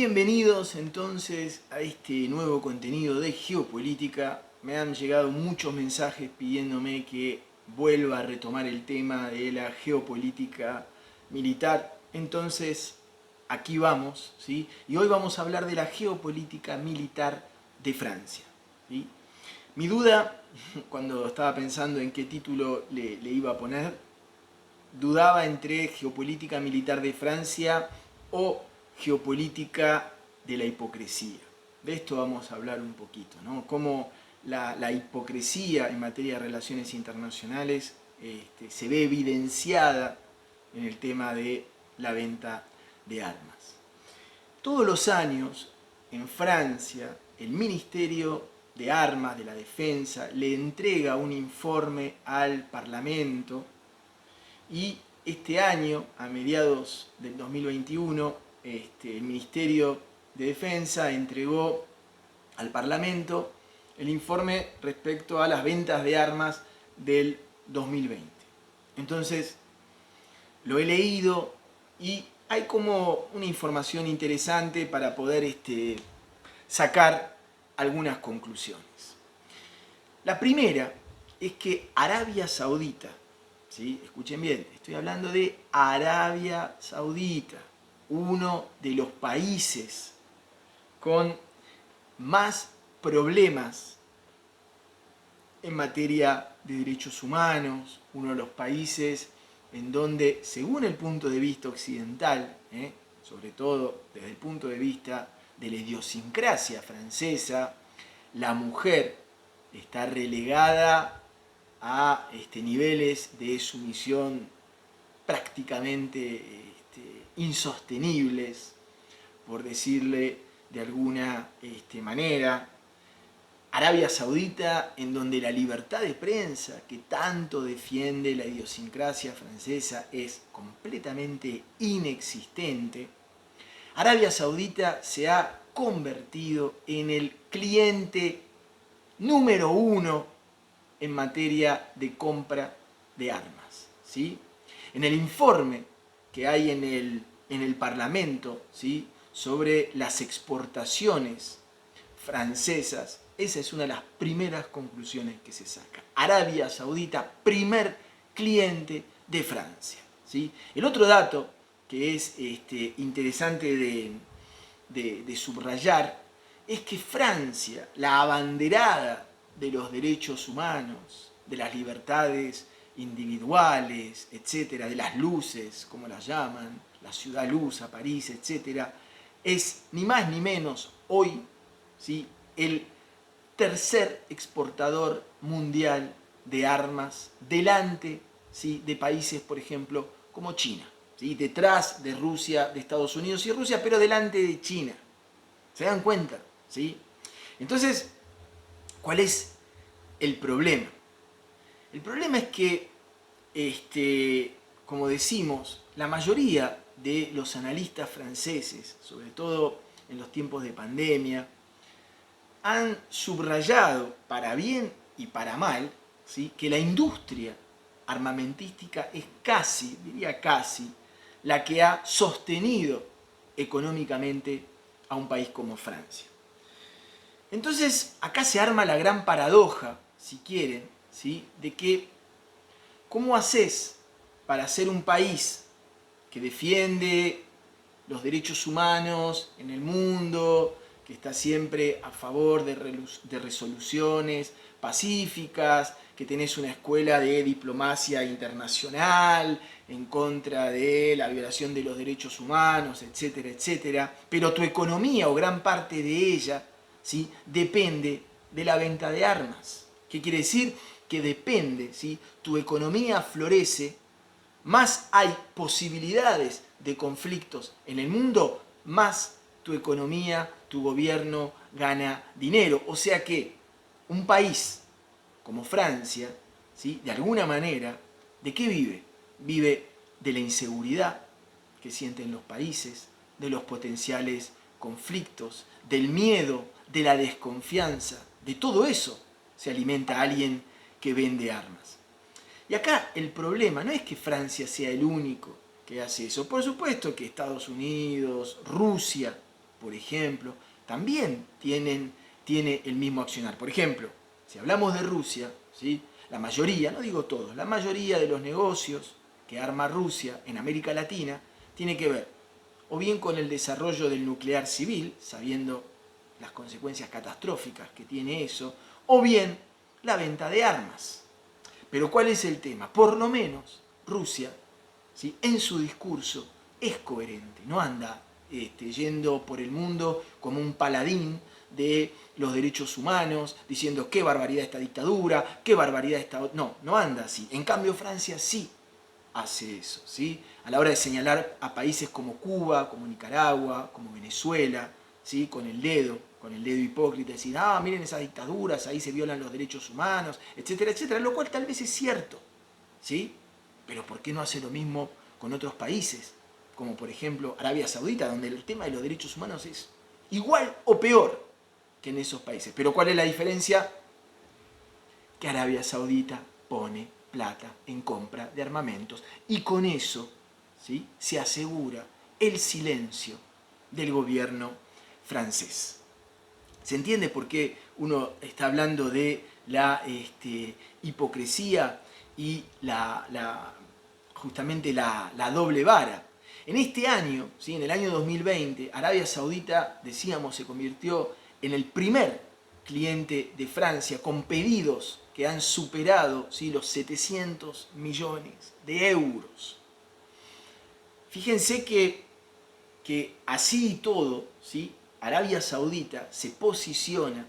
Bienvenidos entonces a este nuevo contenido de geopolítica. Me han llegado muchos mensajes pidiéndome que vuelva a retomar el tema de la geopolítica militar. Entonces, aquí vamos, ¿sí? Y hoy vamos a hablar de la geopolítica militar de Francia, ¿sí? Mi duda, cuando estaba pensando en qué título le iba a poner, dudaba entre geopolítica militar de Francia o geopolítica de la hipocresía. De esto vamos a hablar un poquito, ¿no? Cómo la hipocresía en materia de relaciones internacionales se ve evidenciada en el tema de la venta de armas. Todos los años, en Francia, el Ministerio de Armas, de la Defensa, le entrega un informe al Parlamento y este año, a mediados del 2021, el Ministerio de Defensa entregó al Parlamento el informe respecto a las ventas de armas del 2020. Entonces, lo he leído y hay como una información interesante para poder sacar algunas conclusiones. La primera es que Arabia Saudita, ¿sí? Escuchen bien, estoy hablando de Arabia Saudita, uno de los países con más problemas en materia de derechos humanos, uno de los países en donde, según el punto de vista occidental, sobre todo desde el punto de vista de la idiosincrasia francesa, la mujer está relegada a niveles de sumisión prácticamente insostenibles, por decirle de alguna manera. Arabia Saudita, en donde la libertad de prensa que tanto defiende la idiosincrasia francesa es completamente inexistente. Arabia Saudita se ha convertido en el cliente número uno en materia de compra de armas, ¿sí? En el informe que hay en el Parlamento, ¿sí?, sobre las exportaciones francesas, esa es una de las primeras conclusiones que se saca. Arabia Saudita, primer cliente de Francia, ¿sí? El otro dato que es interesante de subrayar es que Francia, la abanderada de los derechos humanos, de las libertades individuales, etcétera, de las luces, como las llaman, la ciudad luz, a París, etcétera, es ni más ni menos hoy, ¿sí?, el tercer exportador mundial de armas, delante, ¿sí?, de países, por ejemplo, como China, ¿sí?, detrás de Rusia, de Estados Unidos y Rusia, pero delante de China. ¿Se dan cuenta? ¿Sí? Entonces, ¿cuál es el problema? El problema es que, como decimos, la mayoría de los analistas franceses, sobre todo en los tiempos de pandemia, han subrayado, para bien y para mal, ¿sí?, que la industria armamentística es casi, diría casi, la que ha sostenido económicamente a un país como Francia. Entonces, acá se arma la gran paradoja, si quieren, ¿sí?, de que ¿cómo haces para ser un país que defiende los derechos humanos en el mundo, que está siempre a favor de resoluciones pacíficas, que tenés una escuela de diplomacia internacional en contra de la violación de los derechos humanos, etcétera, etcétera, pero tu economía o gran parte de ella, ¿sí?, depende de la venta de armas? ¿Qué quiere decir? Que depende, ¿sí?, tu economía florece, más hay posibilidades de conflictos en el mundo, más tu economía, tu gobierno gana dinero. O sea que un país como Francia, ¿sí?, de alguna manera, ¿de qué vive? Vive de la inseguridad que sienten los países, de los potenciales conflictos, del miedo, de la desconfianza, de todo eso se alimenta alguien que vende armas. Y acá el problema no es que Francia sea el único que hace eso. Por supuesto que Estados Unidos, Rusia, por ejemplo, también tiene el mismo accionar. Por ejemplo, si hablamos de Rusia, ¿sí? La mayoría, no digo todos, la mayoría de los negocios que arma Rusia en América Latina tiene que ver o bien con el desarrollo del nuclear civil, sabiendo las consecuencias catastróficas que tiene eso, o bien la venta de armas. Pero ¿cuál es el tema? Por lo menos Rusia, ¿sí?, en su discurso es coherente, no anda yendo por el mundo como un paladín de los derechos humanos, diciendo qué barbaridad esta dictadura, qué barbaridad esta... No, no anda así. En cambio Francia sí hace eso, ¿sí? A la hora de señalar a países como Cuba, como Nicaragua, como Venezuela, ¿sí?, con el dedo hipócrita, decir, miren esas dictaduras, ahí se violan los derechos humanos, etcétera, etcétera, lo cual tal vez es cierto, ¿sí? Pero ¿por qué no hace lo mismo con otros países? Como por ejemplo Arabia Saudita, donde el tema de los derechos humanos es igual o peor que en esos países. Pero ¿cuál es la diferencia? Que Arabia Saudita pone plata en compra de armamentos y con eso, ¿sí?, se asegura el silencio del gobierno francés. ¿Se entiende por qué uno está hablando de la hipocresía y justamente la doble vara? En este año, ¿sí?, en el año 2020, Arabia Saudita, decíamos, se convirtió en el primer cliente de Francia con pedidos que han superado, ¿sí?, los 700 millones de euros. Fíjense que así y todo, ¿sí?, Arabia Saudita se posiciona,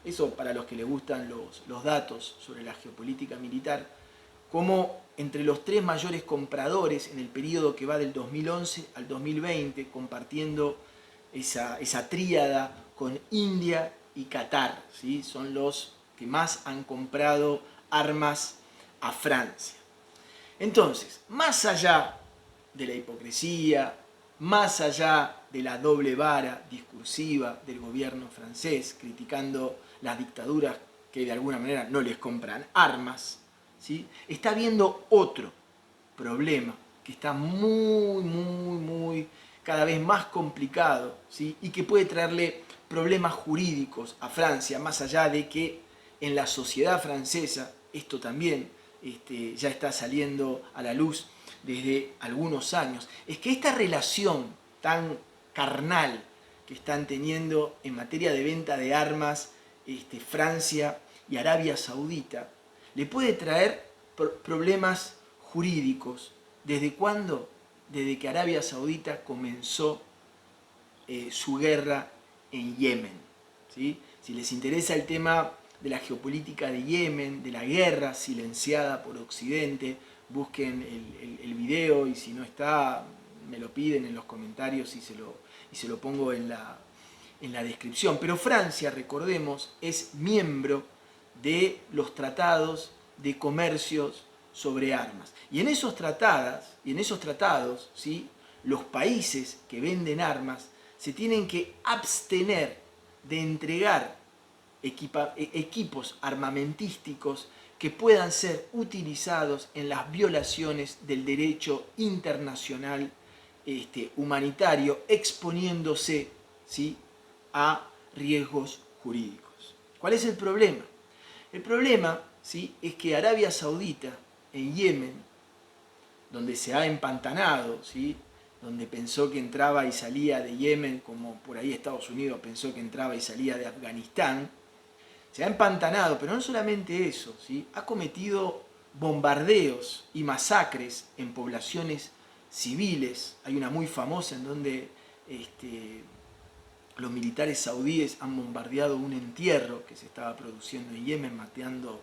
eso para los que les gustan los datos sobre la geopolítica militar, como entre los 3 mayores compradores en el periodo que va del 2011 al 2020, compartiendo esa tríada con India y Qatar, ¿sí? Son los que más han comprado armas a Francia. Entonces, más allá de la hipocresía, más allá de la doble vara discursiva del gobierno francés, criticando las dictaduras que de alguna manera no les compran armas, ¿sí?, está habiendo otro problema que está muy, cada vez más complicado, ¿sí?, y que puede traerle problemas jurídicos a Francia, más allá de que en la sociedad francesa esto también ya está saliendo a la luz desde algunos años. Es que esta relación tan carnal que están teniendo en materia de venta de armas Francia y Arabia Saudita le puede traer problemas jurídicos. ¿Desde cuándo? Desde que Arabia Saudita comenzó su guerra en Yemen, ¿sí? Si les interesa el tema de la geopolítica de Yemen, de la guerra silenciada por Occidente, busquen el video, y si no está, me lo piden en los comentarios y se lo pongo en la descripción. Pero Francia, recordemos, es miembro de los tratados de comercios sobre armas. Y en esos tratados, ¿sí?, los países que venden armas se tienen que abstener de entregar equipos armamentísticos que puedan ser utilizados en las violaciones del derecho internacional humanitario, exponiéndose, ¿sí?, a riesgos jurídicos. ¿Cuál es el problema? El problema, ¿sí?, es que Arabia Saudita en Yemen, donde se ha empantanado, ¿sí?, donde pensó que entraba y salía de Yemen, como por ahí Estados Unidos pensó que entraba y salía de Afganistán, se ha empantanado, pero no solamente eso, ¿sí?, ha cometido bombardeos y masacres en poblaciones civiles. Hay una muy famosa en donde los militares saudíes han bombardeado un entierro que se estaba produciendo en Yemen, mateando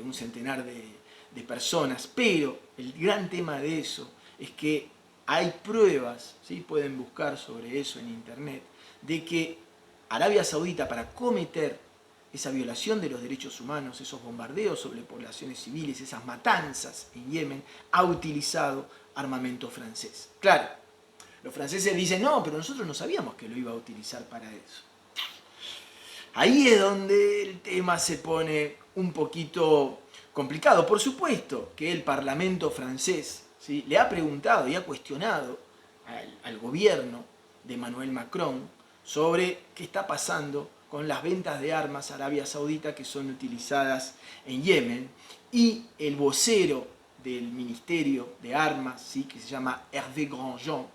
un centenar de personas. Pero el gran tema de eso es que hay pruebas, ¿sí?, pueden buscar sobre eso en internet, de que Arabia Saudita, para cometer esa violación de los derechos humanos, esos bombardeos sobre poblaciones civiles, esas matanzas en Yemen, ha utilizado armamento francés. Claro, los franceses dicen, no, pero nosotros no sabíamos que lo iba a utilizar para eso. Ahí es donde el tema se pone un poquito complicado. Por supuesto que el Parlamento francés, ¿sí?, le ha preguntado y ha cuestionado al gobierno de Emmanuel Macron sobre qué está pasando con las ventas de armas a Arabia Saudita que son utilizadas en Yemen, y el vocero del Ministerio de Armas, ¿sí?, que se llama Hervé Grandjean,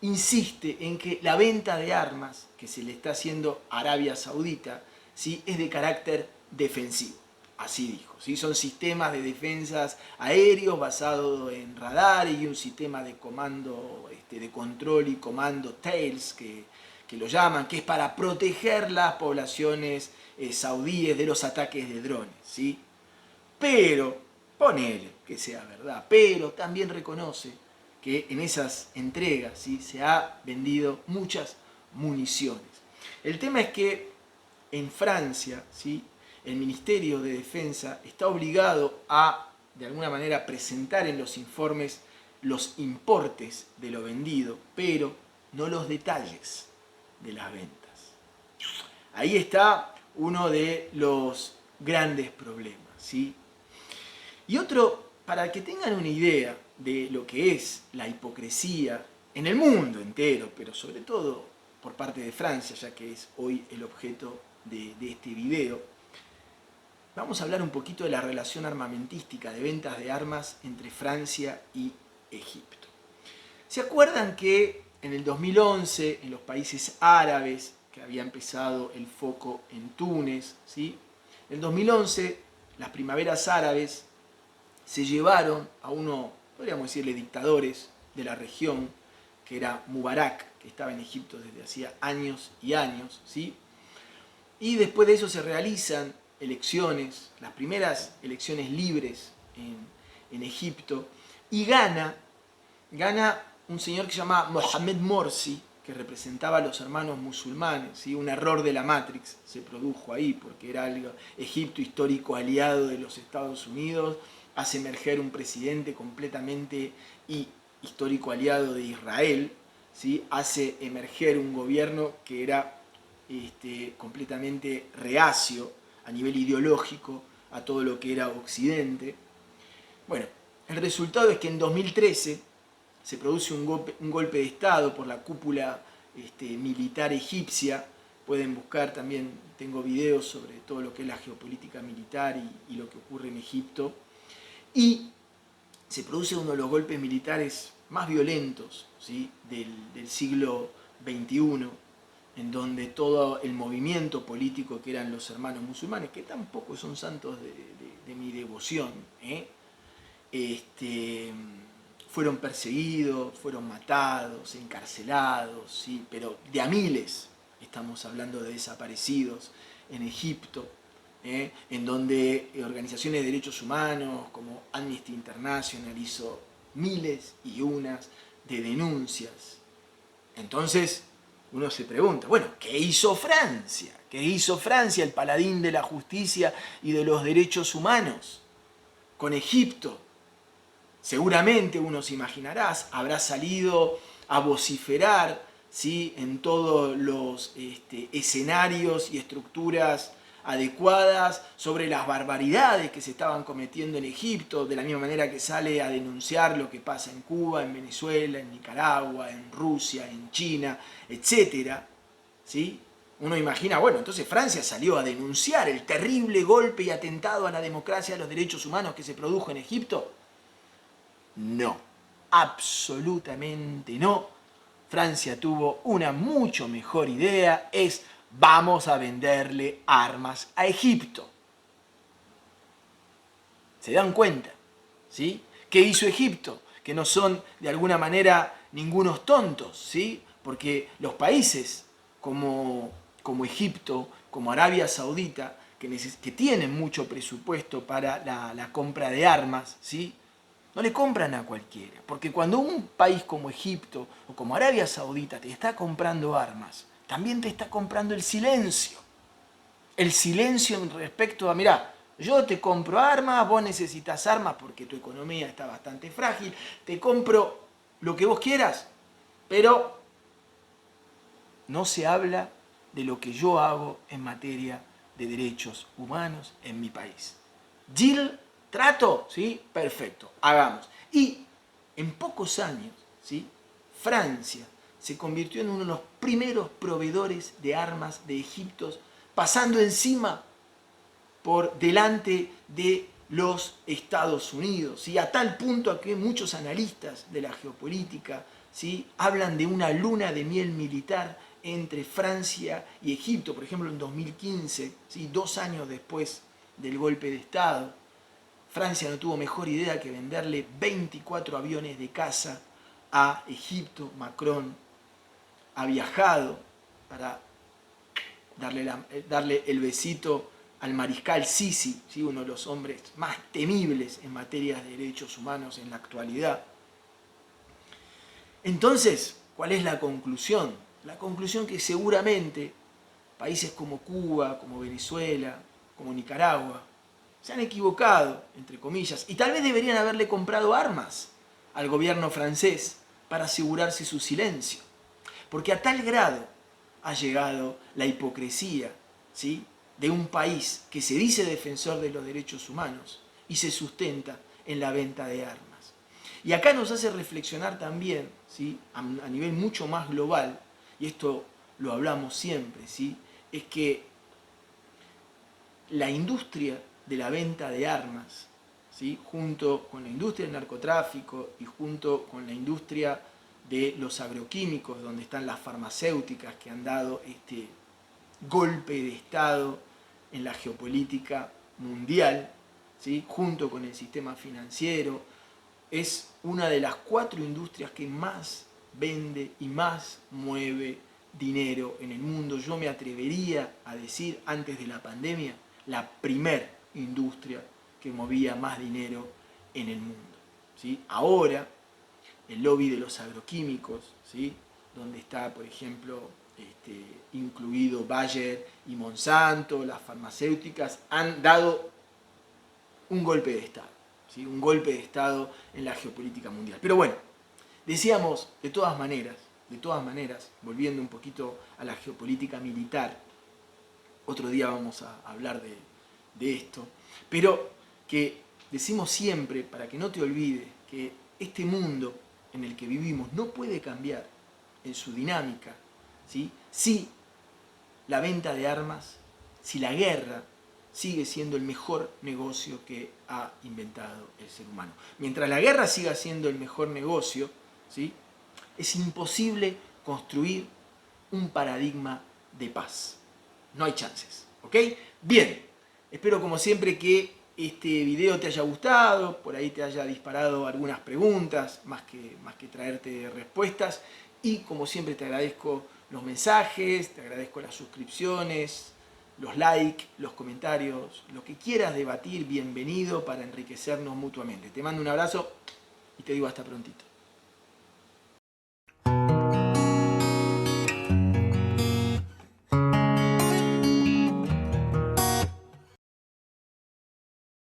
insiste en que la venta de armas que se le está haciendo a Arabia Saudita, ¿sí?, es de carácter defensivo. Así dijo, ¿sí? Son sistemas de defensas aéreos basados en radar y un sistema de comando, de control y comando TAILS, que lo llaman, que es para proteger las poblaciones saudíes de los ataques de drones, ¿sí? Pero, ponele que sea verdad, pero también reconoce que en esas entregas, ¿sí?, se ha vendido muchas municiones. El tema es que en Francia, ¿sí?, el Ministerio de Defensa está obligado a, de alguna manera, presentar en los informes los importes de lo vendido, pero no los detalles de las ventas. Ahí está uno de los grandes problemas, ¿sí? Y otro, para que tengan una idea de lo que es la hipocresía en el mundo entero, pero sobre todo por parte de Francia, ya que es hoy el objeto de este video, vamos a hablar un poquito de la relación armamentística de ventas de armas entre Francia y Egipto. ¿Se acuerdan que en el 2011, en los países árabes, que había empezado el foco en Túnez, ¿sí?, en el 2011 las primaveras árabes se llevaron a uno, podríamos decirle, dictadores de la región, que era Mubarak, que estaba en Egipto desde hacía años y años, ¿sí? Y después de eso se realizan elecciones, las primeras elecciones libres en Egipto, y gana un señor que se llama Mohamed Morsi, que representaba a los hermanos musulmanes, ¿sí? Un error de la Matrix se produjo ahí, porque era algo, Egipto, histórico aliado de los Estados Unidos, hace emerger un presidente completamente histórico aliado de Israel, ¿sí? Hace emerger un gobierno que era completamente reacio a nivel ideológico a todo lo que era Occidente. Bueno, el resultado es que en 2013 se produce un golpe de Estado por la cúpula militar egipcia. Pueden buscar también, tengo videos sobre todo lo que es la geopolítica militar y lo que ocurre en Egipto. Y se produce uno de los golpes militares más violentos, ¿sí?, del siglo XXI, en donde todo el movimiento político que eran los hermanos musulmanes, que tampoco son santos de mi devoción, fueron perseguidos, fueron matados, encarcelados, ¿sí?, pero de a miles estamos hablando de desaparecidos en Egipto, en donde organizaciones de derechos humanos como Amnesty International hizo miles y unas de denuncias. Entonces uno se pregunta, bueno, ¿qué hizo Francia? ¿Qué hizo Francia, el paladín de la justicia y de los derechos humanos, con Egipto? Seguramente, uno se imaginará, habrá salido a vociferar, ¿sí?, en todos los escenarios y estructuras adecuadas sobre las barbaridades que se estaban cometiendo en Egipto, de la misma manera que sale a denunciar lo que pasa en Cuba, en Venezuela, en Nicaragua, en Rusia, en China, etc. ¿Sí? Uno imagina, bueno, entonces Francia salió a denunciar el terrible golpe y atentado a la democracia y a los derechos humanos que se produjo en Egipto. No, absolutamente no. Francia tuvo una mucho mejor idea, es vamos a venderle armas a Egipto. ¿Se dan cuenta? ¿Sí? ¿Qué hizo Egipto? Que no son de alguna manera ningunos tontos, ¿sí? Porque los países como Egipto, como Arabia Saudita, que tienen mucho presupuesto para la compra de armas, ¿sí?, no le compran a cualquiera, porque cuando un país como Egipto o como Arabia Saudita te está comprando armas, también te está comprando el silencio. El silencio en respecto a, mirá, yo te compro armas, vos necesitas armas porque tu economía está bastante frágil, te compro lo que vos quieras, pero no se habla de lo que yo hago en materia de derechos humanos en mi país. Deal, trato, ¿sí? Perfecto, hagamos. Y en pocos años, ¿sí?, Francia se convirtió en uno de los primeros proveedores de armas de Egipto, pasando encima por delante de los Estados Unidos, ¿sí? A tal punto a que muchos analistas de la geopolítica, ¿sí?, hablan de una luna de miel militar entre Francia y Egipto, por ejemplo en 2015, ¿sí?, 2 años después del golpe de Estado. Francia no tuvo mejor idea que venderle 24 aviones de caza a Egipto. Macron ha viajado para darle el besito al mariscal Sisi, ¿sí?, uno de los hombres más temibles en materia de derechos humanos en la actualidad. Entonces, ¿cuál es la conclusión? La conclusión que seguramente países como Cuba, como Venezuela, como Nicaragua, se han equivocado, entre comillas, y tal vez deberían haberle comprado armas al gobierno francés para asegurarse su silencio. Porque a tal grado ha llegado la hipocresía, ¿sí?, de un país que se dice defensor de los derechos humanos y se sustenta en la venta de armas. Y acá nos hace reflexionar también, ¿sí?, a nivel mucho más global, y esto lo hablamos siempre, ¿sí?, es que la industria de la venta de armas, ¿sí?, junto con la industria del narcotráfico y junto con la industria de los agroquímicos, donde están las farmacéuticas que han dado este golpe de Estado en la geopolítica mundial, ¿sí?, junto con el sistema financiero, es una de las 4 industrias que más vende y más mueve dinero en el mundo. Yo me atrevería a decir, antes de la pandemia, la primer industria que movía más dinero en el mundo, ¿sí? Ahora, el lobby de los agroquímicos, ¿sí?, donde está, por ejemplo, incluido Bayer y Monsanto, las farmacéuticas, han dado un golpe de Estado, ¿sí?, un golpe de Estado en la geopolítica mundial. Pero bueno, decíamos, de todas maneras, volviendo un poquito a la geopolítica militar, otro día vamos a hablar de esto, pero que decimos siempre, para que no te olvides, que este mundo en el que vivimos no puede cambiar en su dinámica, ¿sí?, si la venta de armas, si la guerra sigue siendo el mejor negocio que ha inventado el ser humano. Mientras la guerra siga siendo el mejor negocio, ¿sí?, es imposible construir un paradigma de paz. No hay chances, ¿ok? Bien, espero como siempre que este video te haya gustado, por ahí te haya disparado algunas preguntas, más que traerte respuestas, y como siempre te agradezco los mensajes, te agradezco las suscripciones, los likes, los comentarios, lo que quieras debatir, bienvenido para enriquecernos mutuamente. Te mando un abrazo y te digo hasta prontito.